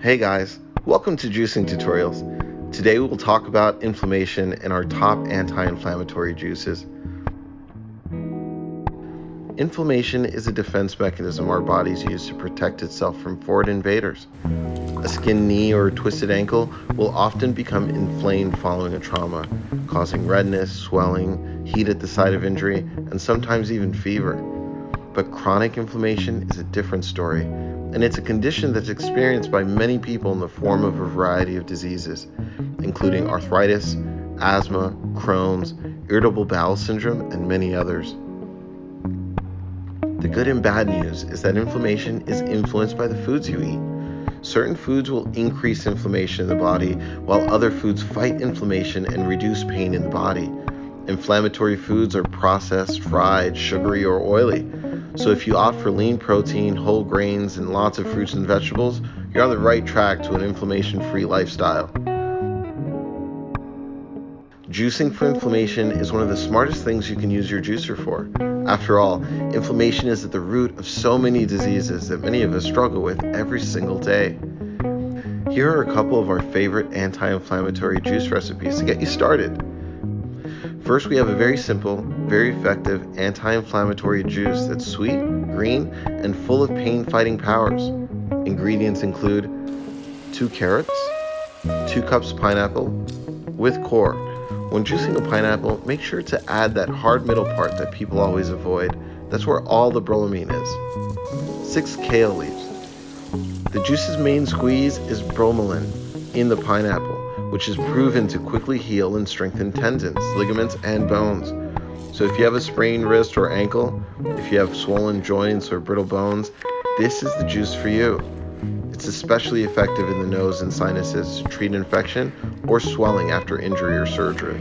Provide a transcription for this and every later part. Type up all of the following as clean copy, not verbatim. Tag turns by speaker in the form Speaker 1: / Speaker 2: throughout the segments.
Speaker 1: Hey guys, welcome to Juicing Tutorials. Today we will talk about inflammation and our top anti-inflammatory juices. Inflammation is a defense mechanism our bodies use to protect itself from foreign invaders. A skinned knee or a twisted ankle will often become inflamed following a trauma, causing redness, swelling, heat at the site of injury, and sometimes even fever. But chronic inflammation is a different story, and it's a condition that's experienced by many people in the form of a variety of diseases, including arthritis, asthma, Crohn's, irritable bowel syndrome, and many others. The good and bad news is that inflammation is influenced by the foods you eat. Certain foods will increase inflammation in the body, while other foods fight inflammation and reduce pain in the body. Inflammatory foods are processed, fried, sugary, or oily. So if you opt for lean protein, whole grains, and lots of fruits and vegetables, you're on the right track to an inflammation-free lifestyle. Juicing for inflammation is one of the smartest things you can use your juicer for. After all, inflammation is at the root of so many diseases that many of us struggle with every single day. Here are a couple of our favorite anti-inflammatory juice recipes to get you started. First, we have a very simple, very effective anti-inflammatory juice that's sweet, green, and full of pain-fighting powers. Ingredients include 2 carrots, 2 cups pineapple, with core. When juicing a pineapple, make sure to add that hard middle part that people always avoid. That's where all the bromelain is. 6 kale leaves. The juice's main squeeze is bromelain in the pineapple, which is proven to quickly heal and strengthen tendons, ligaments, and bones. So if you have a sprained wrist or ankle, if you have swollen joints or brittle bones, this is the juice for you. It's especially effective in the nose and sinuses to treat infection or swelling after injury or surgery.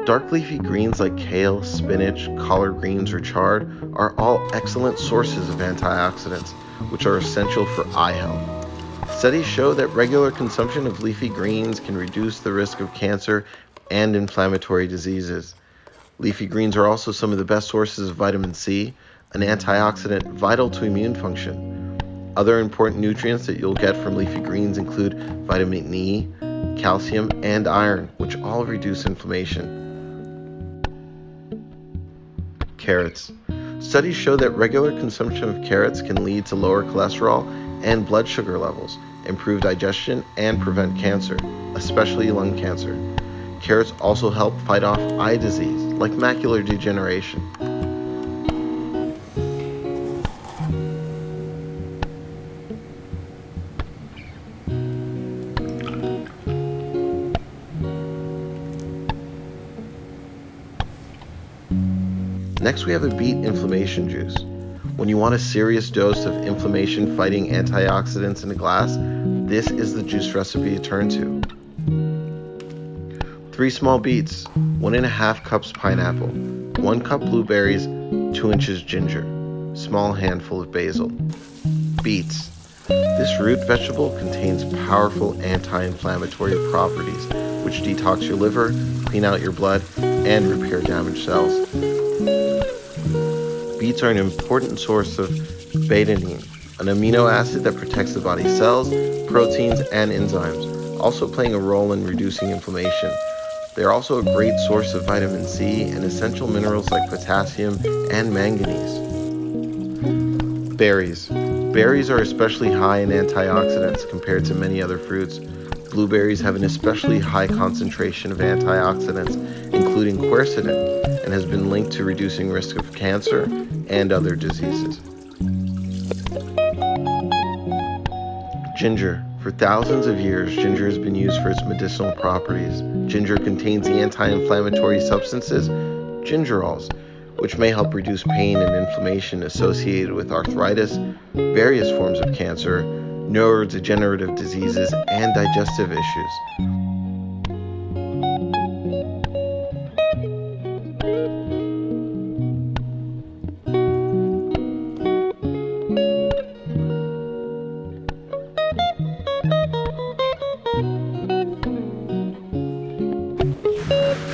Speaker 1: Dark leafy greens like kale, spinach, collard greens, or chard are all excellent sources of antioxidants, which are essential for eye health. Studies show that regular consumption of leafy greens can reduce the risk of cancer and inflammatory diseases. Leafy greens are also some of the best sources of vitamin C, an antioxidant vital to immune function. Other important nutrients that you'll get from leafy greens include vitamin E, calcium, and iron, which all reduce inflammation. Carrots. Studies show that regular consumption of carrots can lead to lower cholesterol and blood sugar levels, improve digestion, and prevent cancer, especially lung cancer. Carrots also help fight off eye disease, like macular degeneration. Next, we have a beet inflammation juice. When you want a serious dose of inflammation-fighting antioxidants in a glass, this is the juice recipe to turn to. 3 small beets, 1.5 cups pineapple, 1 cup blueberries, 2 inches ginger, small handful of basil. Beets. This root vegetable contains powerful anti-inflammatory properties, which detox your liver, clean out your blood, and repair damaged cells. Beets are an important source of betaine, an amino acid that protects the body's cells, proteins, and enzymes, also playing a role in reducing inflammation. They are also a great source of vitamin C and essential minerals like potassium and manganese. Berries. Berries are especially high in antioxidants compared to many other fruits. Blueberries have an especially high concentration of antioxidants, including quercetin, and has been linked to reducing risk of cancer and other diseases. Ginger. For thousands of years, ginger has been used for its medicinal properties. Ginger contains the anti-inflammatory substances gingerols, which may help reduce pain and inflammation associated with arthritis, various forms of cancer, neurodegenerative diseases, and digestive issues.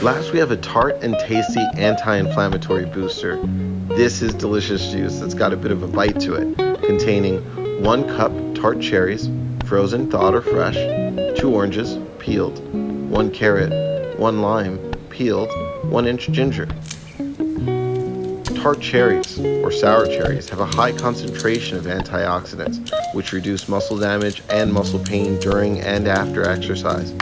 Speaker 1: Last, we have a tart and tasty anti-inflammatory booster. This is delicious juice that's got a bit of a bite to it. containing 1 cup tart cherries, frozen, thawed, or fresh, 2 oranges, peeled, 1 carrot, 1 lime, peeled, 1 inch ginger. Tart cherries, or sour cherries, have a high concentration of antioxidants, which reduce muscle damage and muscle pain during and after exercise.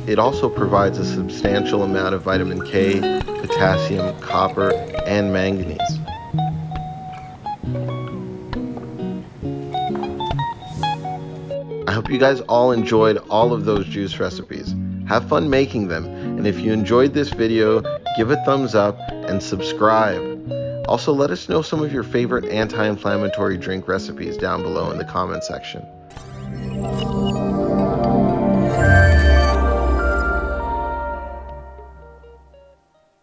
Speaker 1: It also provides a substantial amount of vitamin K, potassium, copper, and manganese. I hope you guys all enjoyed all of those juice recipes. Have fun making them, and if you enjoyed this video, give a thumbs up and subscribe. Also, let us know some of your favorite anti-inflammatory drink recipes down below in the comment section.